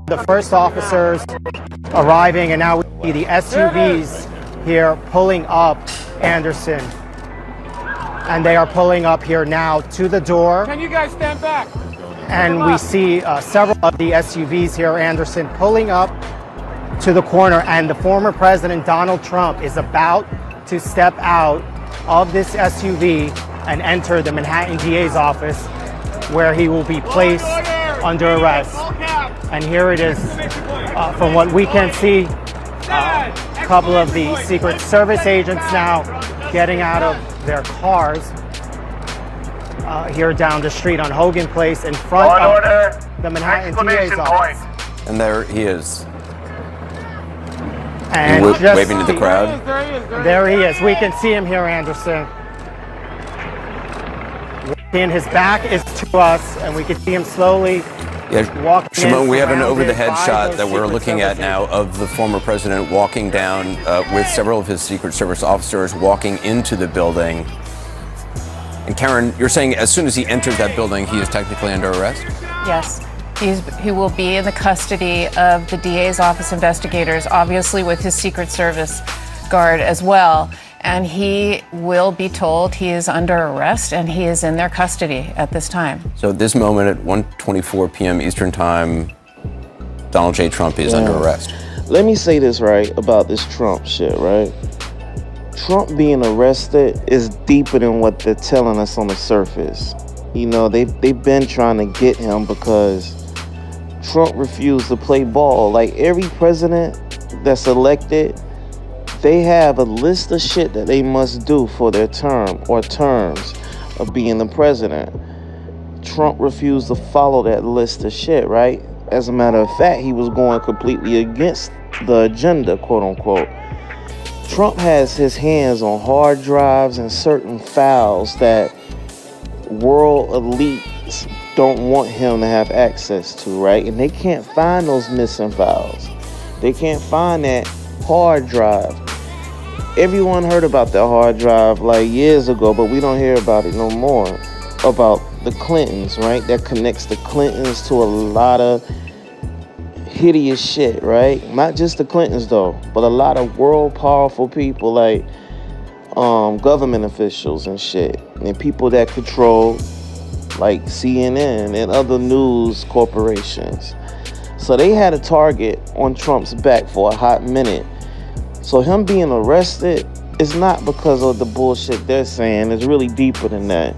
the first officers arriving, and now we see the SUVs here pulling up Anderson. And they are pulling up here now to the door. Can you guys stand back? And we see several of the SUVs here, Anderson, pulling up to the corner. And the former President Donald Trump is about to step out of this SUV and enter the Manhattan DA's office, where he will be placed under arrest. And here it is, from what we can see, a couple of the Secret Service agents now getting out of their cars here down the street on Hogan Place in front of the Manhattan DA's office. And there he is. And waving to the crowd. There he is. We can see him here, Anderson. And his back is to us, and we can see him slowly walking. Shimon, we have an over-the-head shot that we're looking at now of the former president walking down with several of his Secret Service officers walking into the building. And Karen, you're saying as soon as he enters that building, he is technically under arrest? Yes. He will be in the custody of the DA's office investigators, obviously with his Secret Service guard as well. And he will be told he is under arrest and he is in their custody at this time. So at this moment at 1:24 p.m. Eastern Time, Donald J. Trump is under arrest. Let me say this right about this Trump shit, right? Trump being arrested is deeper than what they're telling us on the surface. You know, they've been trying to get him because Trump refused to play ball. Like every president that's elected, they have a list of shit that they must do for their term or terms of being the president. Trump refused to follow that list of shit, right? As a matter of fact, he was going completely against the agenda, quote unquote. Trump has his hands on hard drives and certain files that world elites don't want him to have access to, right? And they can't find those missing files. They can't find that hard drive. Everyone heard about that hard drive like years ago, but we don't hear about it no more. About the Clintons, right? That connects the Clintons to a lot of hideous shit, right? Not just the Clintons though, but a lot of world powerful people like government officials and shit, and people that control like CNN and other news corporations. So they had a target on Trump's back for a hot minute. So him being arrested is not because of the bullshit they're saying. It's really deeper than that.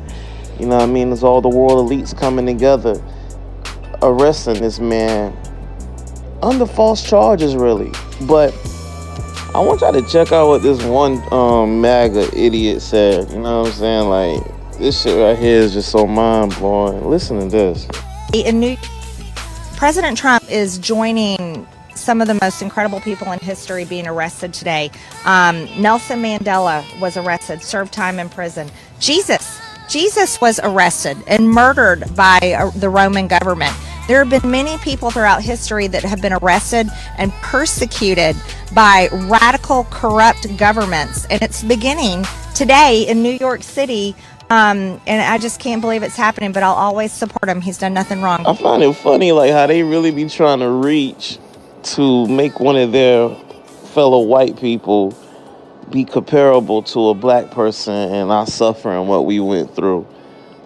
You know what I mean? It's all the world elites coming together, arresting this man under false charges, really. But I want y'all to check out what this one MAGA idiot said. You know what I'm saying? Like, this shit right here is just so mind-blowing. Listen to this. President Trump is joining some of the most incredible people in history being arrested today. Nelson Mandela was arrested, served time in prison. Jesus was arrested and murdered by the Roman government. There have been many people throughout history that have been arrested and persecuted by radical, corrupt governments. And it's beginning today in New York City. And I just can't believe it's happening, but I'll always support him. He's done nothing wrong. I find it funny, like, how they really be trying to reach to make one of their fellow white people be comparable to a black person and our suffering, what we went through.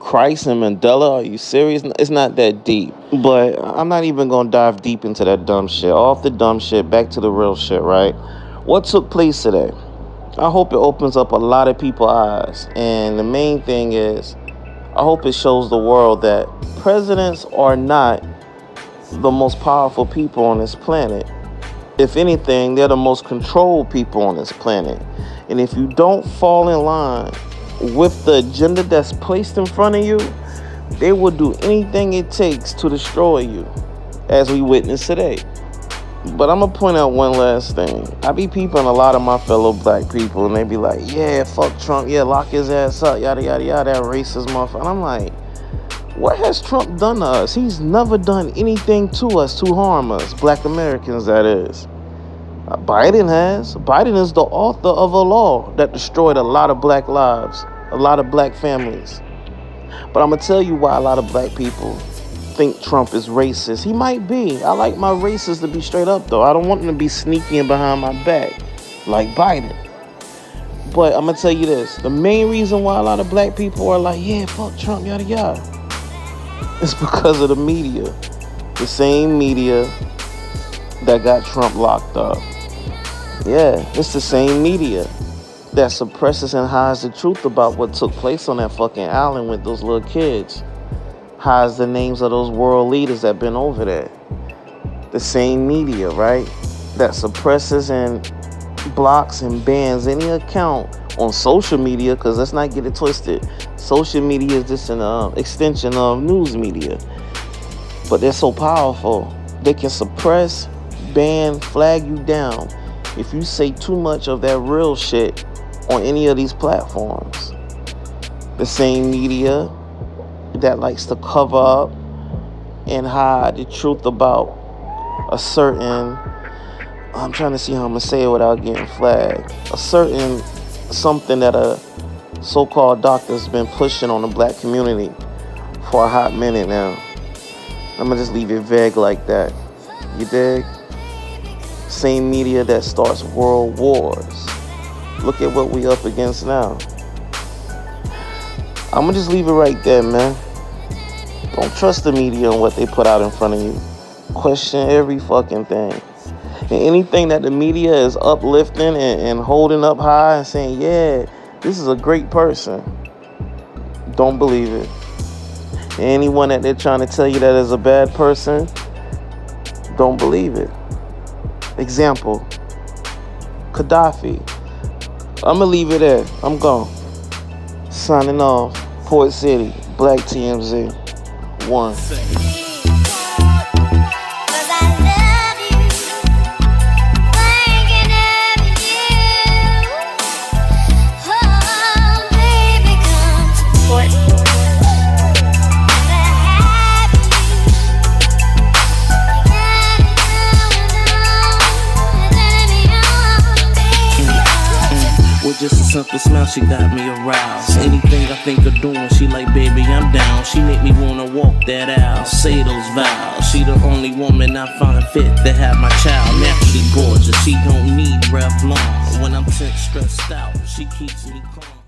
Christ and Mandela, are you serious? It's not that deep. But I'm not even going to dive deep into that dumb shit. Off the dumb shit, back to the real shit, right? What took place today? I hope it opens up a lot of people's eyes. And the main thing is, I hope it shows the world that presidents are not the most powerful people on this planet. If anything, they're the most controlled people on this planet. And if you don't fall in line with the agenda that's placed in front of you, they will do anything it takes to destroy you, as we witnessed today. But I'm gonna point out one last thing. I be peeping a lot of my fellow black people, and they be like, yeah, fuck Trump, yeah, lock his ass up, yada, yada, yada, that racist motherfucker. And I'm like, what has Trump done to us? He's never done anything to us to harm us, black Americans, that is. Biden has. Biden is the author of a law that destroyed a lot of black lives, a lot of black families. But I'm going to tell you why a lot of black people think Trump is racist. He might be. I like my racists to be straight up, though. I don't want them to be sneaking behind my back like Biden. But I'm going to tell you this. The main reason why a lot of black people are like, yeah, fuck Trump, yada, yada, it's because of the media. The same media that got Trump locked up. Yeah, it's the same media that suppresses and hides the truth about what took place on that fucking island with those little kids. Hides the names of those world leaders that been over there. The same media, right? That suppresses and blocks and bans any account on social media, because let's not get it twisted. Social media is just an extension of news media. But they're so powerful. They can suppress, ban, flag you down if you say too much of that real shit on any of these platforms. The same media that likes to cover up and hide the truth about a certain, I'm trying to see how I'm gonna say it without getting flagged, a certain something that a so-called doctor's been pushing on the black community for a hot minute now. I'm gonna just leave it vague like that. You dig? Same media that starts world wars. Look at what we up against now. I'm gonna just leave it right there, man. Don't trust the media on what they put out in front of you. Question every fucking thing. And anything that the media is uplifting and holding up high and saying, yeah, this is a great person, don't believe it. And anyone that they're trying to tell you that is a bad person, don't believe it. Example, Gaddafi. I'm gonna leave it there. I'm gone. Signing off. Port City, Black TMZ. 1. Just a simple smell, she got me aroused. Anything I think of doing, she like, baby, I'm down. She make me wanna walk that out, say those vows. She the only woman I find fit to have my child. Naturally gorgeous, she don't need Revlon. When I'm tense, stressed out, she keeps me calm.